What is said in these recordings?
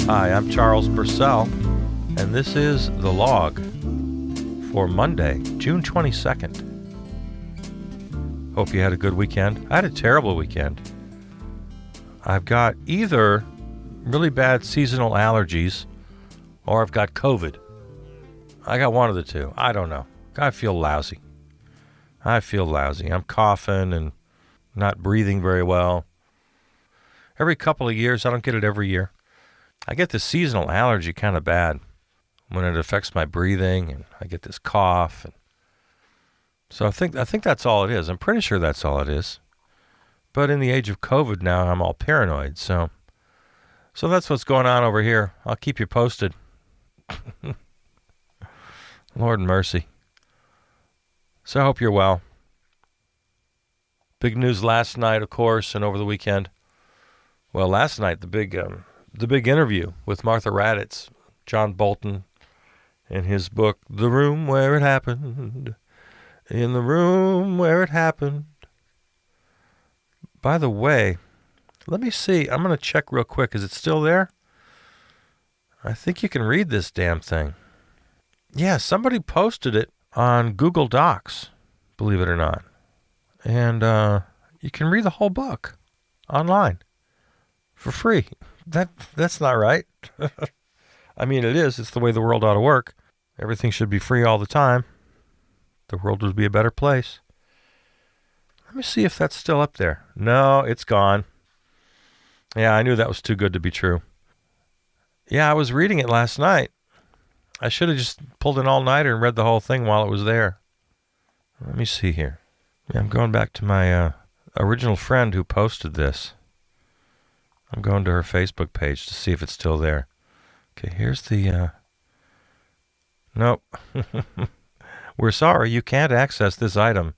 Hi, I'm Charles Purcell, and this is The Log for Monday, June 22nd. Hope you had a good weekend. I had a terrible weekend. I've got either really bad seasonal allergies or I've got COVID. I got one of the two. I don't know. I feel lousy. I'm coughing and not breathing very well. Every couple of years, I don't get it every year. I get this seasonal allergy kind of bad when it affects my breathing, and I get this cough. And so I think that's all it is. I'm pretty sure that's all it is. But in the age of COVID now, I'm all paranoid. So that's what's going on over here. I'll keep you posted. Lord mercy. So I hope you're well. Big news last night, of course, and over the weekend. Well, last night, the big interview with Martha Raddatz, John Bolton, in his book, The Room Where It Happened. In the room where it happened. By the way, let me see. I'm going to check real quick. Is it still there? I think you can read this damn thing. Yeah, somebody posted it on Google Docs, believe it or not. And you can read the whole book online for free. That's not right. I mean, it is. It's the way the world ought to work. Everything should be free all the time. The world would be a better place. Let me see if that's still up there. No, it's gone. Yeah, I knew that was too good to be true. Yeah, I was reading it last night. I should have just pulled an all-nighter and read the whole thing while it was there. Let me see here. Yeah, I'm going back to my original friend who posted this. I'm going to her Facebook page to see if it's still there. Okay, here's the... Nope. We're sorry, you can't access this item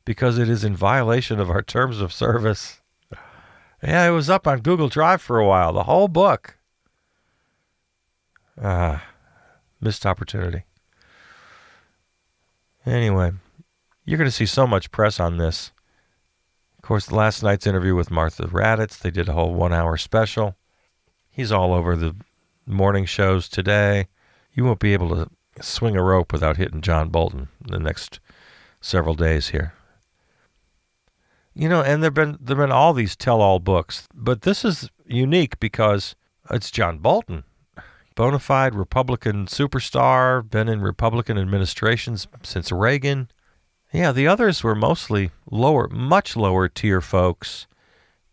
because it is in violation of our terms of service. Yeah, it was up on Google Drive for a while, the whole book. Missed opportunity. Anyway, you're going to see so much press on this. Of course, last night's interview with Martha Raddatz, they did a whole 1-hour special. He's all over the morning shows today. You won't be able to swing a rope without hitting John Bolton the next several days here. You know, and there've been all these tell-all books, but this is unique because it's John Bolton. Bona fide Republican superstar, been in Republican administrations since Reagan. Yeah, the others were mostly much lower tier folks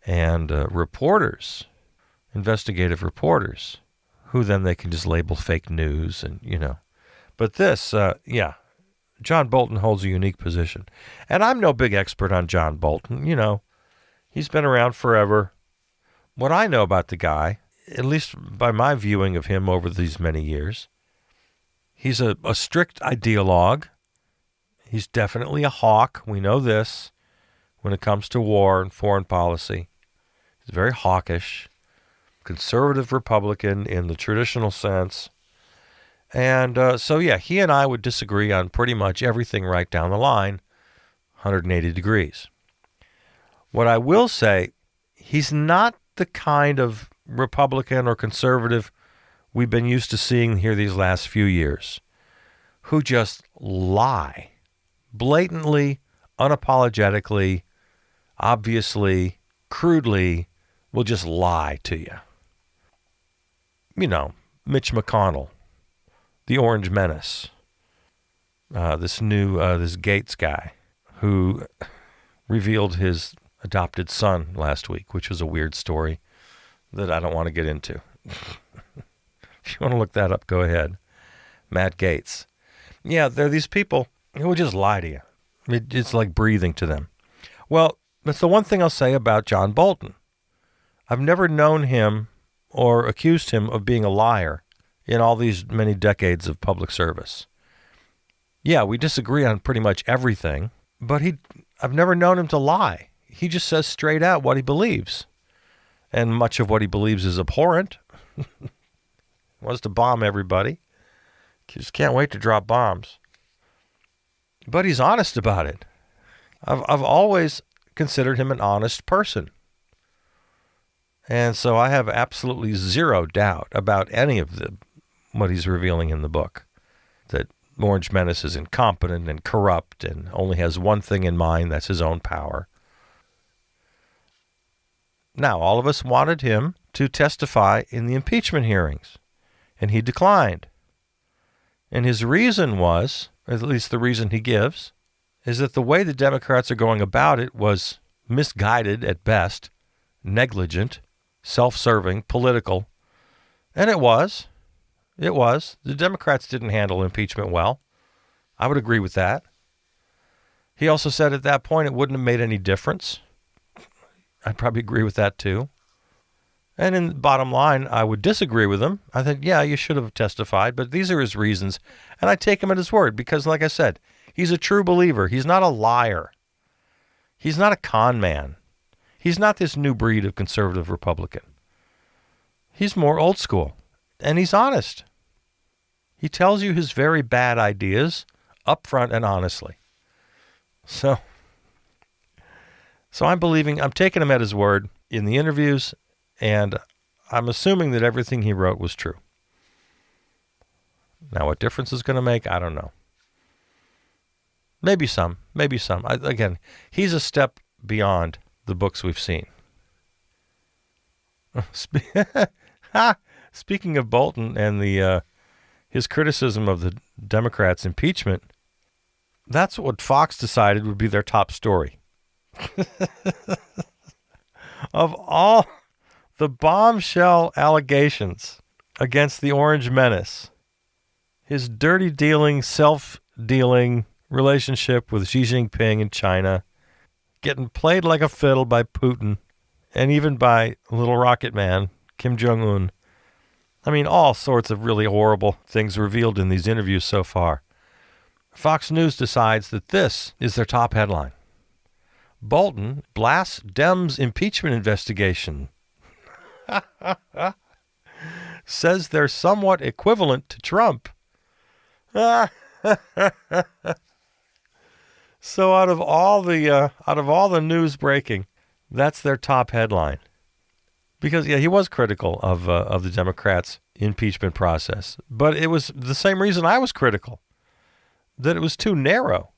and reporters, investigative reporters, who then they can just label fake news and, you know. But this, John Bolton holds a unique position. And I'm no big expert on John Bolton, you know. He's been around forever. What I know about the guy, at least by my viewing of him over these many years, he's a strict ideologue. He's definitely a hawk. We know this when it comes to war and foreign policy. He's very hawkish, conservative Republican in the traditional sense. And he and I would disagree on pretty much everything right down the line, 180 degrees. What I will say, he's not the kind of Republican or conservative we've been used to seeing here these last few years, who just lie. Blatantly, unapologetically, obviously, crudely, will just lie to you. You know, Mitch McConnell, the Orange Menace, this Gates guy who revealed his adopted son last week, which was a weird story that I don't want to get into. If you want to look that up, go ahead. Matt Gaetz. Yeah, there are these people who will just lie to you. It's like breathing to them. Well, that's the one thing I'll say about John Bolton. I've never known him or accused him of being a liar in all these many decades of public service. Yeah, we disagree on pretty much everything, but I've never known him to lie. He just says straight out what he believes. And much of what he believes is abhorrent. He wants to bomb everybody. He just can't wait to drop bombs. But he's honest about it. I've always considered him an honest person. And so I have absolutely zero doubt about any of what he's revealing in the book. That Orange Menace is incompetent and corrupt and only has one thing in mind, that's his own power. Now, all of us wanted him to testify in the impeachment hearings, and he declined. And his reason was, at least the reason he gives, is that the way the Democrats are going about it was misguided at best, negligent, self-serving, political. And it was. It was. The Democrats didn't handle impeachment well. I would agree with that. He also said at that point it wouldn't have made any difference. I'd probably agree with that too. And in the bottom line, I would disagree with him. I think, yeah, you should have testified, but these are his reasons. And I take him at his word because, like I said, he's a true believer. He's not a liar. He's not a con man. He's not this new breed of conservative Republican. He's more old school, and he's honest. He tells you his very bad ideas up front and honestly. So I'm taking him at his word in the interviews, and I'm assuming that everything he wrote was true. Now, what difference it's going to make, I don't know. Maybe some. Again, he's a step beyond the books we've seen. Speaking of Bolton and his criticism of the Democrats' impeachment, that's what Fox decided would be their top story. Of all the bombshell allegations against the Orange Menace, his dirty dealing, self-dealing relationship with Xi Jinping in China, getting played like a fiddle by Putin, and even by Little Rocket Man, Kim Jong-un. I mean, all sorts of really horrible things revealed in these interviews so far. Fox News decides that this is their top headline. Bolton blasts Dems impeachment investigation. Says they're somewhat equivalent to Trump. So out of all the news breaking, that's their top headline. Because he was critical of the Democrats' impeachment process, but it was the same reason I was critical, that it was too narrow.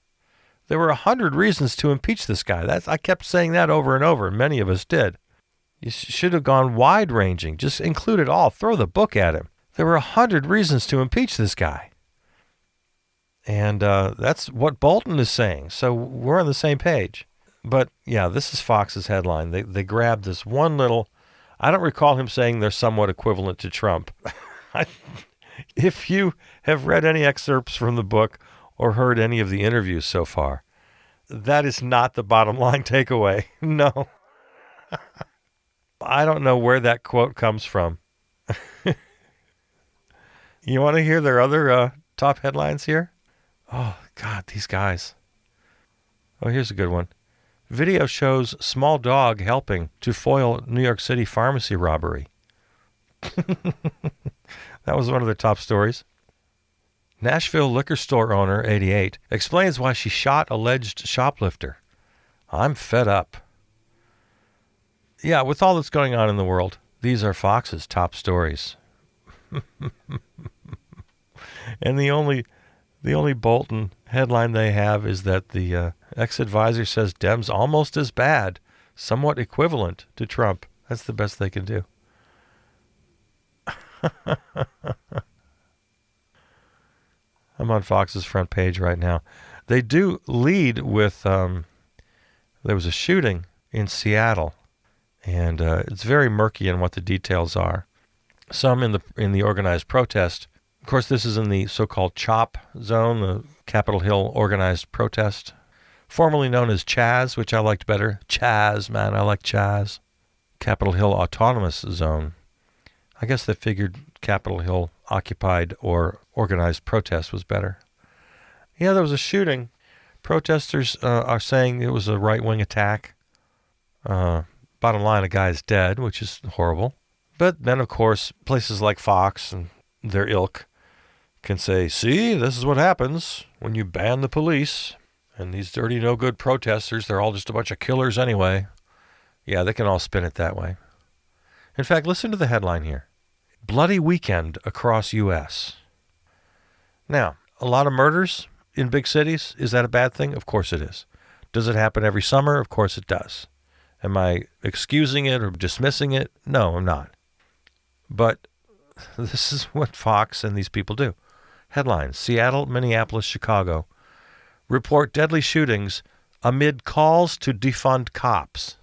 There were 100 reasons to impeach this guy. I kept saying that over and over. Many of us did. You should have gone wide-ranging. Just include it all. Throw the book at him. There were 100 reasons to impeach this guy. And that's what Bolton is saying. So we're on the same page. But, yeah, this is Fox's headline. They grabbed this one little... I don't recall him saying they're somewhat equivalent to Trump. If you have read any excerpts from the book or heard any of the interviews so far, that is not the bottom line takeaway. No. I don't know where that quote comes from. You want to hear their other top headlines here? Oh, God, these guys. Oh, here's a good one. Video shows small dog helping to foil New York City pharmacy robbery. That was one of the top stories. Nashville liquor store owner, 88, explains why she shot alleged shoplifter. I'm fed up. Yeah, with all that's going on in the world, these are Fox's top stories. And the only Bolton headline they have is that the ex-advisor says Dems almost as bad, somewhat equivalent to Trump. That's the best they can do. I'm on Fox's front page right now. They do lead with there was a shooting in Seattle, and it's very murky in what the details are. Some in the organized protest. Of course, this is in the so-called CHOP zone, the Capitol Hill Organized Protest, formerly known as Chaz, which I liked better. Chaz, man, I like Chaz. Capitol Hill Autonomous Zone. I guess they figured Capitol Hill Occupied or Organized Protest was better. Yeah, there was a shooting. Protesters are saying it was a right-wing attack. Bottom line, a guy is dead, which is horrible. But then, of course, places like Fox and their ilk can say, see, this is what happens when you ban the police. And these dirty, no-good protesters, they're all just a bunch of killers anyway. Yeah, they can all spin it that way. In fact, listen to the headline here. Bloody weekend across U.S. Now, a lot of murders in big cities. Is that a bad thing? Of course it is. Does it happen every summer? Of course it does. Am I excusing it or dismissing it? No, I'm not. But this is what Fox and these people do. Headlines: Seattle, Minneapolis, Chicago report deadly shootings amid calls to defund cops.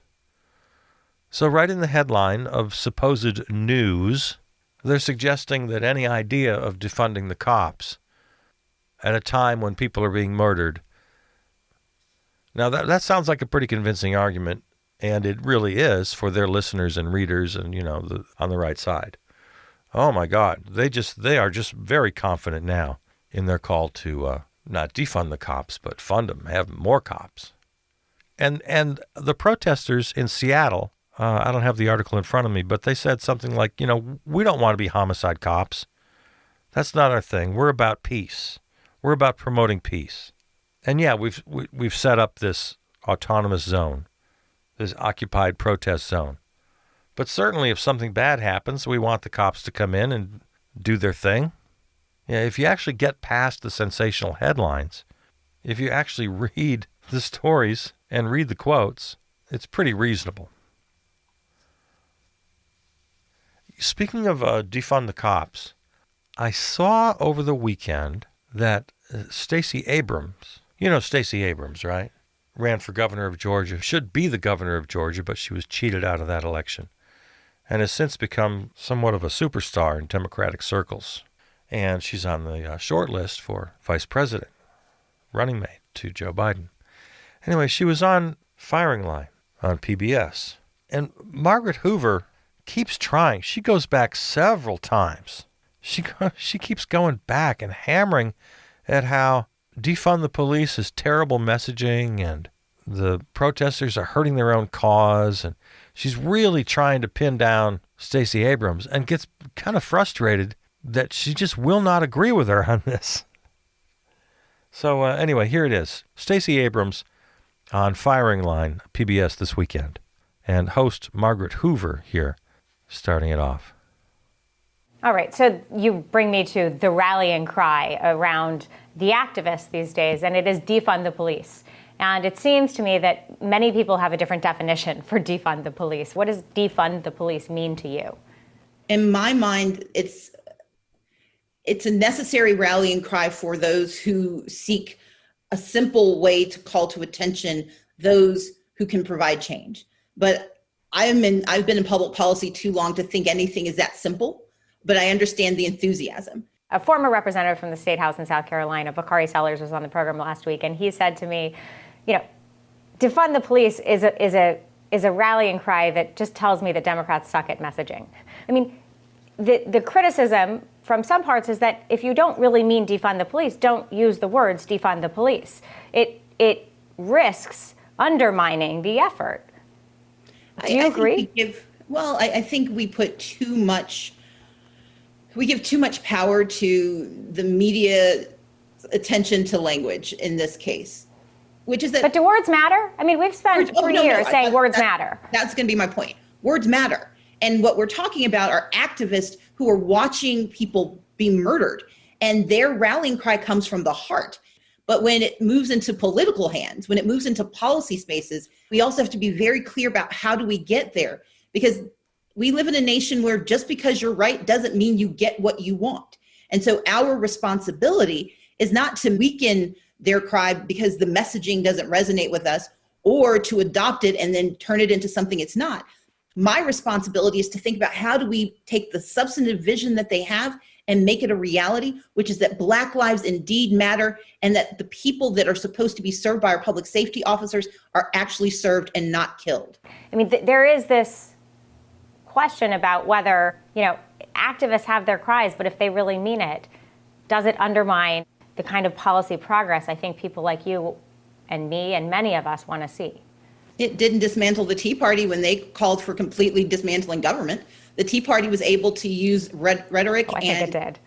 So right in the headline of supposed news, they're suggesting that any idea of defunding the cops at a time when people are being murdered. Now that sounds like a pretty convincing argument, and it really is for their listeners and readers and, on the right side. Oh my God, they are just very confident now in their call to not defund the cops, but fund them, have more cops. And the protesters in Seattle, I don't have the article in front of me, but they said something like, we don't want to be homicide cops. That's not our thing. We're about peace. We're about promoting peace. And yeah, we've set up this autonomous zone, this occupied protest zone. But certainly if something bad happens, we want the cops to come in and do their thing. Yeah, if you actually get past the sensational headlines, if you actually read the stories and read the quotes, it's pretty reasonable. Speaking of defund the cops, I saw over the weekend that Stacey Abrams, Stacey Abrams, right? Ran for governor of Georgia, should be the governor of Georgia, but she was cheated out of that election and has since become somewhat of a superstar in Democratic circles. And she's on the short list for vice president, running mate to Joe Biden. Anyway, she was on Firing Line on PBS. And Margaret Hoover keeps trying. She goes back several times. She keeps going back and hammering at how defund the police is terrible messaging and the protesters are hurting their own cause. And she's really trying to pin down Stacey Abrams and gets kind of frustrated that she just will not agree with her on this. So anyway, here it is. Stacey Abrams on Firing Line, PBS this weekend. And host Margaret Hoover here, starting it off. All right, so you bring me to the rallying cry around the activists these days, and it is defund the police. And it seems to me that many people have a different definition for defund the police. What does defund the police mean to you? In my mind, it's a necessary rallying cry for those who seek a simple way to call to attention those who can provide change. But I've been in public policy too long to think anything is that simple, but I understand the enthusiasm. A former representative from the State House in South Carolina, Bakari Sellers, was on the program last week, and he said to me, defund the police is a rallying cry that just tells me that Democrats suck at messaging. I mean, the criticism from some parts is that if you don't really mean defund the police, don't use the words defund the police. It risks undermining the effort. Do you agree? I think we give too much power to the media attention to language in this case, which is that. But do words matter? I mean, we've spent 3 years saying words matter. That's going to be my point. Words matter. And what we're talking about are activists who are watching people be murdered, and their rallying cry comes from the heart. But when it moves into political hands, when it moves into policy spaces, we also have to be very clear about how do we get there? Because we live in a nation where just because you're right doesn't mean you get what you want. And so our responsibility is not to weaken their cry because the messaging doesn't resonate with us, or to adopt it and then turn it into something it's not. My responsibility is to think about how do we take the substantive vision that they have and make it a reality, which is that Black lives indeed matter, and that the people that are supposed to be served by our public safety officers are actually served and not killed. I mean, there is this question about whether, activists have their cries, but if they really mean it, does it undermine the kind of policy progress I think people like you and me and many of us want to see? It didn't dismantle the Tea Party when they called for completely dismantling government. The Tea Party was able to use rhetoric. I think it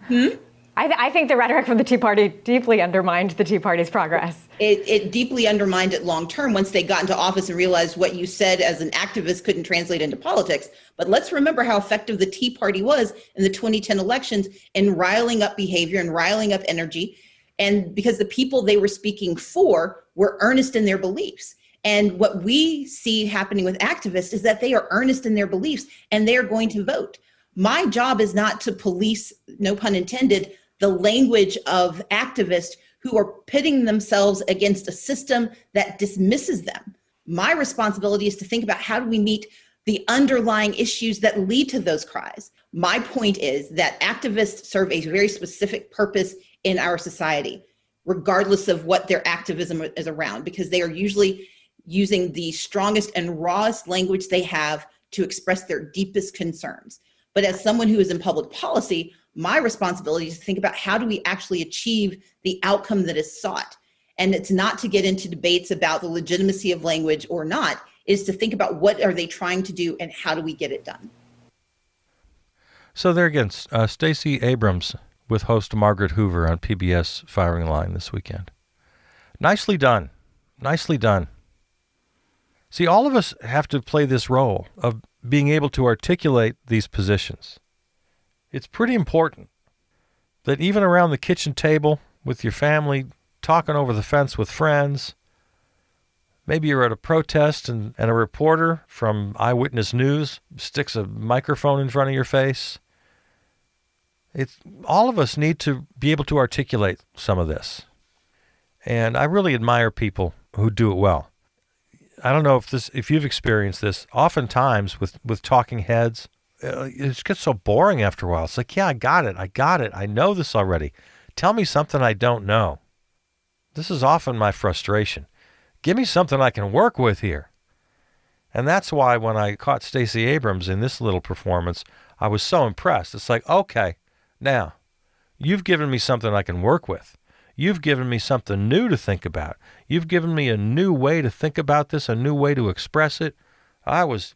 did. I think the rhetoric from the Tea Party deeply undermined the Tea Party's progress. It deeply undermined it long term once they got into office and realized what you said as an activist couldn't translate into politics. But let's remember how effective the Tea Party was in the 2010 elections in riling up behavior and riling up energy. And because the people they were speaking for were earnest in their beliefs. And what we see happening with activists is that they are earnest in their beliefs and they are going to vote. My job is not to police, no pun intended, the language of activists who are pitting themselves against a system that dismisses them. My responsibility is to think about how do we meet the underlying issues that lead to those cries. My point is that activists serve a very specific purpose in our society, regardless of what their activism is around, because they are usually using the strongest and rawest language they have to express their deepest concerns. But as someone who is in public policy, my responsibility is to think about how do we actually achieve the outcome that is sought. And it's not to get into debates about the legitimacy of language or not, is to think about what are they trying to do and how do we get it done. So there again, Stacey Abrams with host Margaret Hoover on PBS Firing Line this weekend. Nicely done. Nicely done. See, all of us have to play this role of being able to articulate these positions. It's pretty important that even around the kitchen table with your family, talking over the fence with friends, maybe you're at a protest and a reporter from Eyewitness News sticks a microphone in front of your face. All of us need to be able to articulate some of this. And I really admire people who do it well. I don't know if you've experienced this. Oftentimes with talking heads, it gets so boring after a while. It's like, yeah, I got it. I know this already. Tell me something I don't know. This is often my frustration. Give me something I can work with here. And that's why when I caught Stacey Abrams in this little performance, I was so impressed. It's like, okay, now, you've given me something I can work with. You've given me something new to think about. You've given me a new way to think about this, a new way to express it. It was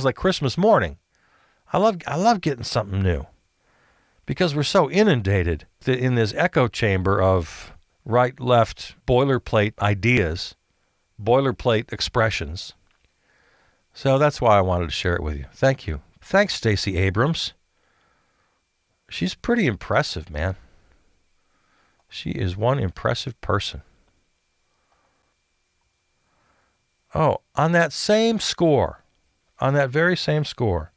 like Christmas morning. I love getting something new because we're so inundated in this echo chamber of right, left, boilerplate ideas, boilerplate expressions. So that's why I wanted to share it with you. Thank you. Thanks, Stacey Abrams. She's pretty impressive, man. She is one impressive person. Oh, on that very same score,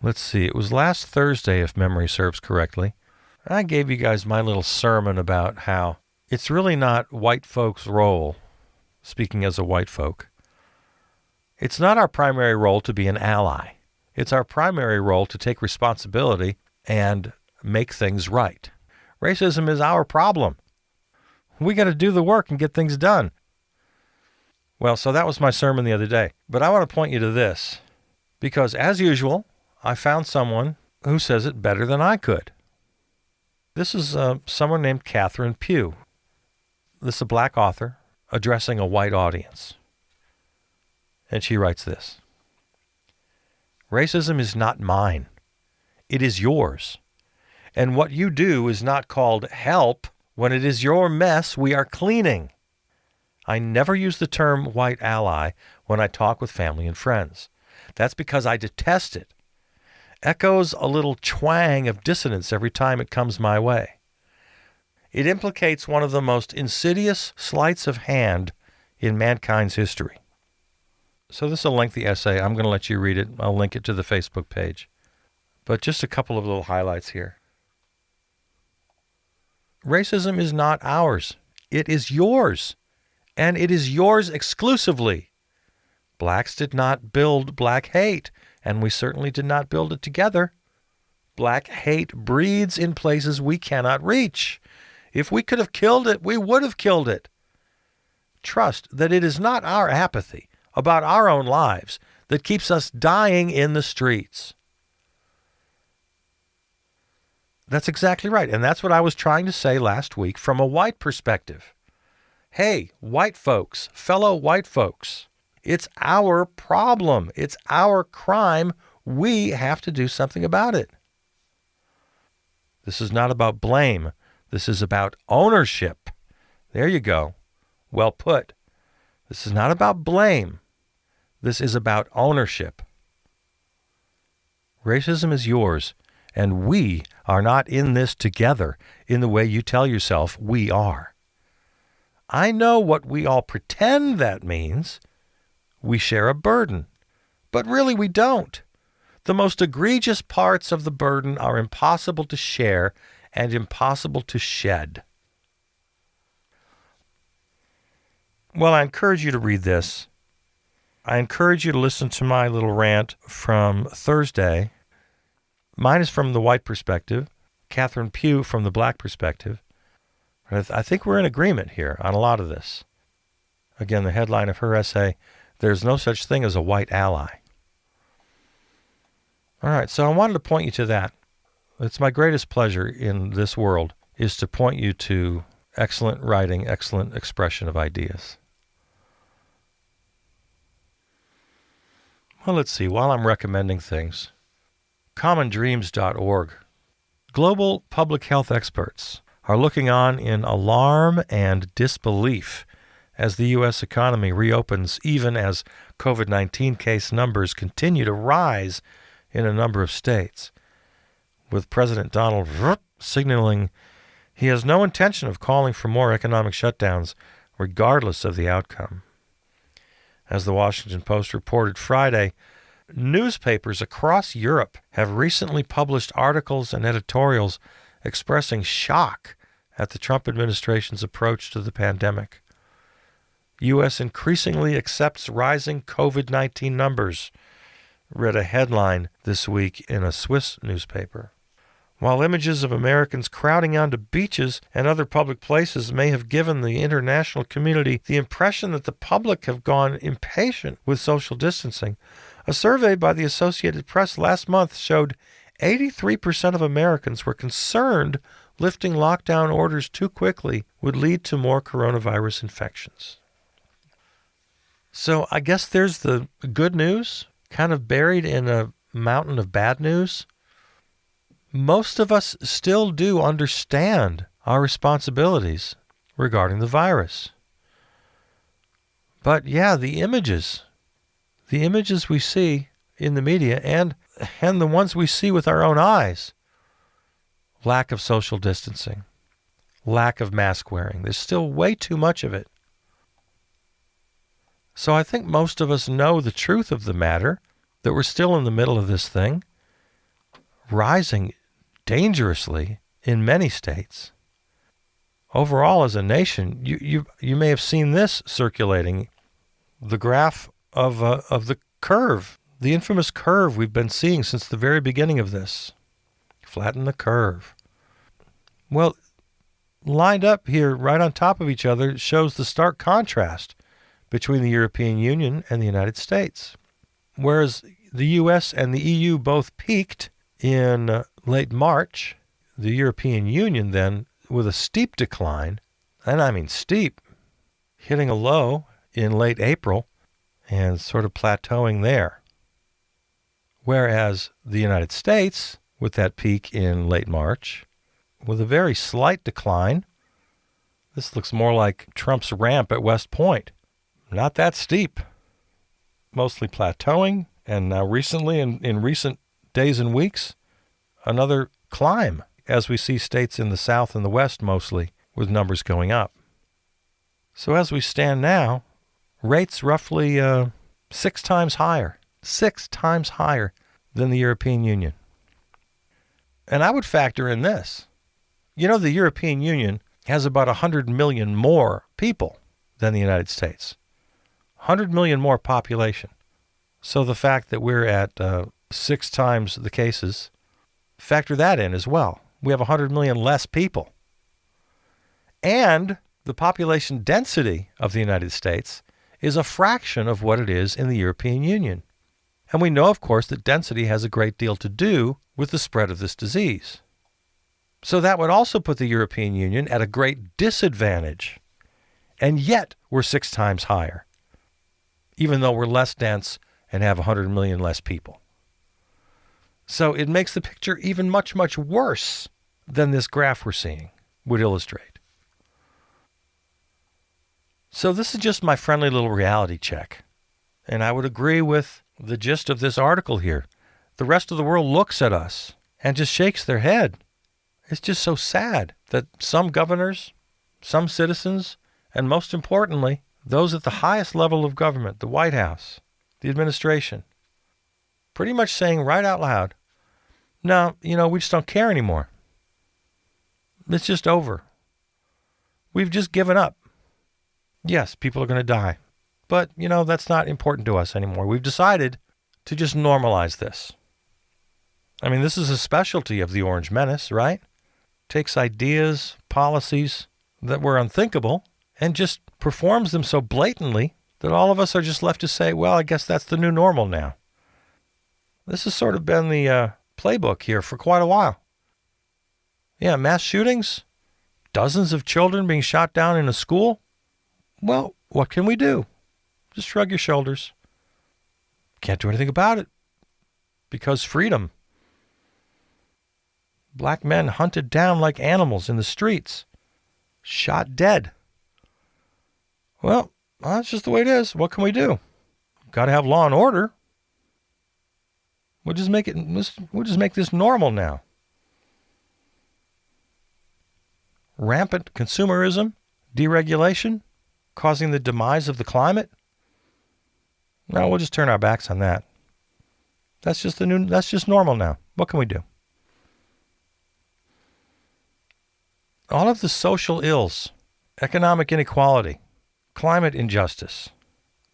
let's see, it was last Thursday, if memory serves correctly, I gave you guys my little sermon about how it's really not white folks' role, speaking as a white folk. It's not our primary role to be an ally. It's our primary role to take responsibility and make things right. Racism is our problem. We got to do the work and get things done. Well, so that was my sermon the other day. But I want to point you to this, because as usual, I found someone who says it better than I could. This is someone named Catherine Pugh. This is a black author addressing a white audience. And she writes this: Racism is not mine. It is yours. And what you do is not called help when it is your mess we are cleaning. I never use the term white ally when I talk with family and friends. That's because I detest it. Echoes a little twang of dissonance every time it comes my way. It implicates one of the most insidious sleights of hand in mankind's history. So this is a lengthy essay. I'm going to let you read it. I'll link it to the Facebook page. But just a couple of little highlights here. Racism is not ours. It is yours. And it is yours exclusively. Blacks did not build black hate, and we certainly did not build it together. Black hate breeds in places we cannot reach. If we could have killed it, we would have killed it. Trust that it is not our apathy about our own lives that keeps us dying in the streets. That's exactly right. And that's what I was trying to say last week from a white perspective. Hey, white folks, fellow white folks, it's our problem. It's our crime. We have to do something about it. This is not about blame. This is about ownership. There you go. Well put. This is not about blame. This is about ownership. Racism is yours, and we are not in this together in the way you tell yourself we are. I know what we all pretend that means. We share a burden, but really we don't. The most egregious parts of the burden are impossible to share and impossible to shed. Well, I encourage you to read this. I encourage you to listen to my little rant from Thursday. Mine is from the white perspective, Catherine Pugh from the black perspective. I think we're in agreement here on a lot of this. Again, the headline of her essay, "There's no such thing as a white ally." All right, so I wanted to point you to that. It's my greatest pleasure in this world is to point you to excellent writing, excellent expression of ideas. Well, let's see. While I'm recommending things, commondreams.org. Global public health experts are looking on in alarm and disbelief as the U.S. economy reopens, even as COVID-19 case numbers continue to rise in a number of states, with President Donald Trump signaling he has no intention of calling for more economic shutdowns, regardless of the outcome. As the Washington Post reported Friday, newspapers across Europe have recently published articles and editorials expressing shock at the Trump administration's approach to the pandemic. U.S. increasingly accepts rising COVID-19 numbers, read a headline this week in a Swiss newspaper. While images of Americans crowding onto beaches and other public places may have given the international community the impression that the public have gone impatient with social distancing, a survey by the Associated Press last month showed 83% of Americans were concerned lifting lockdown orders too quickly would lead to more coronavirus infections. So I guess there's the good news, kind of buried in a mountain of bad news. Most of us still do understand our responsibilities regarding the virus. But yeah, the images we see in the media and the ones we see with our own eyes, lack of social distancing, lack of mask wearing. There's still way too much of it. So I think most of us know the truth of the matter, that we're still in the middle of this thing, rising dangerously in many states. Overall, as a nation, you may have seen this circulating, the graph of the curve, the infamous curve we've been seeing since the very beginning of this. Flatten the curve. Well, lined up here right on top of each other shows the stark contrast between the European Union and the United States. Whereas the U.S. and the EU both peaked in late March, the European Union then, with a steep decline, and I mean steep, hitting a low in late April and sort of plateauing there. Whereas the United States, with that peak in late March, with a very slight decline, this looks more like Trump's ramp at West Point. Not that steep, mostly plateauing, and now recently, in recent days and weeks, another climb as we see states in the South and the West mostly with numbers going up. So as we stand now, rates roughly 6 times higher than the European Union. And I would factor in this. You know, the European Union has about 100 million more people than the United States. 100 million more population. So the fact that we're at 6 times the cases, factor that in as well. We have 100 million less people. And the population density of the United States is a fraction of what it is in the European Union. And we know, of course, that density has a great deal to do with the spread of this disease. So that would also put the European Union at a great disadvantage. And yet we're 6 times higher, even though we're less dense and have 100 million less people. So it makes the picture even much, much worse than this graph we're seeing would illustrate. So this is just my friendly little reality check. And I would agree with the gist of this article here. The rest of the world looks at us and just shakes their head. It's just so sad that some governors, some citizens, and most importantly, those at the highest level of government, the White House, the administration, pretty much saying right out loud, no, we just don't care anymore. It's just over. We've just given up. Yes, people are going to die. But, that's not important to us anymore. We've decided to just normalize this. I mean, this is a specialty of the Orange Menace, right? Takes ideas, policies that were unthinkable and just performs them so blatantly that all of us are just left to say, well, I guess that's the new normal now. This has sort of been the playbook here for quite a while. Yeah, mass shootings, dozens of children being shot down in a school. Well, what can we do? Just shrug your shoulders. Can't do anything about it. Because freedom. Black men hunted down like animals in the streets. Shot dead. Well, that's just the way it is. What can we do? Got to have law and order. We'll just make this normal now. Rampant consumerism, deregulation, causing the demise of the climate. No, we'll just turn our backs on that. That's just normal now. What can we do? All of the social ills, economic inequality, climate injustice.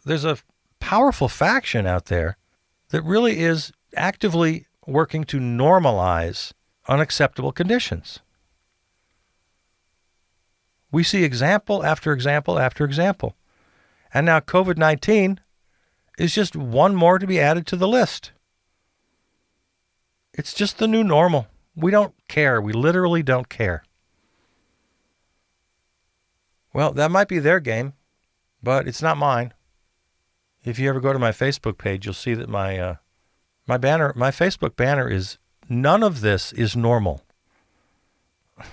There's a powerful faction out there that really is actively working to normalize unacceptable conditions. We see example after example after example. And now COVID-19 is just one more to be added to the list. It's just the new normal. We don't care. We literally don't care. Well, that might be their game, but it's not mine. If you ever go to my Facebook page, you'll see that my Facebook banner is "None of this is normal."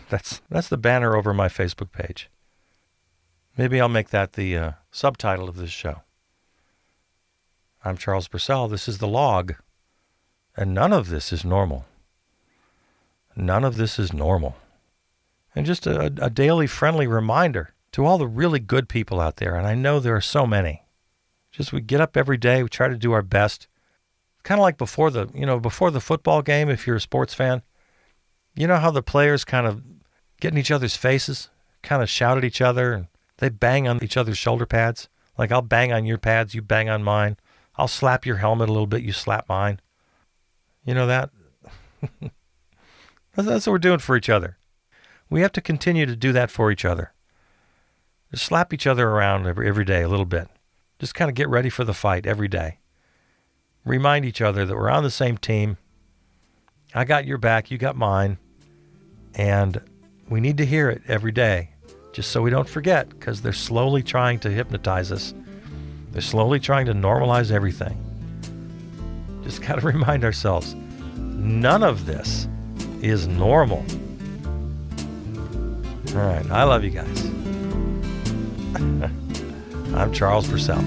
That's the banner over my Facebook page. Maybe I'll make that the subtitle of this show. I'm Charles Purcell. This is The Log. And none of this is normal. None of this is normal. And just a daily friendly reminder to all the really good people out there, and I know there are so many. Just we get up every day, we try to do our best. Kind of like before the football game, if you're a sports fan. You know how the players kind of get in each other's faces, kind of shout at each other, and they bang on each other's shoulder pads? Like, I'll bang on your pads, you bang on mine. I'll slap your helmet a little bit, you slap mine. You know that? That's what we're doing for each other. We have to continue to do that for each other. Just slap each other around every day a little bit. Just kind of get ready for the fight every day. Remind each other that we're on the same team. I got your back, you got mine. And we need to hear it every day, just so we don't forget, because they're slowly trying to hypnotize us. They're slowly trying to normalize everything. Just got to remind ourselves, none of this is normal. All right, I love you guys. I'm Charles Purcell.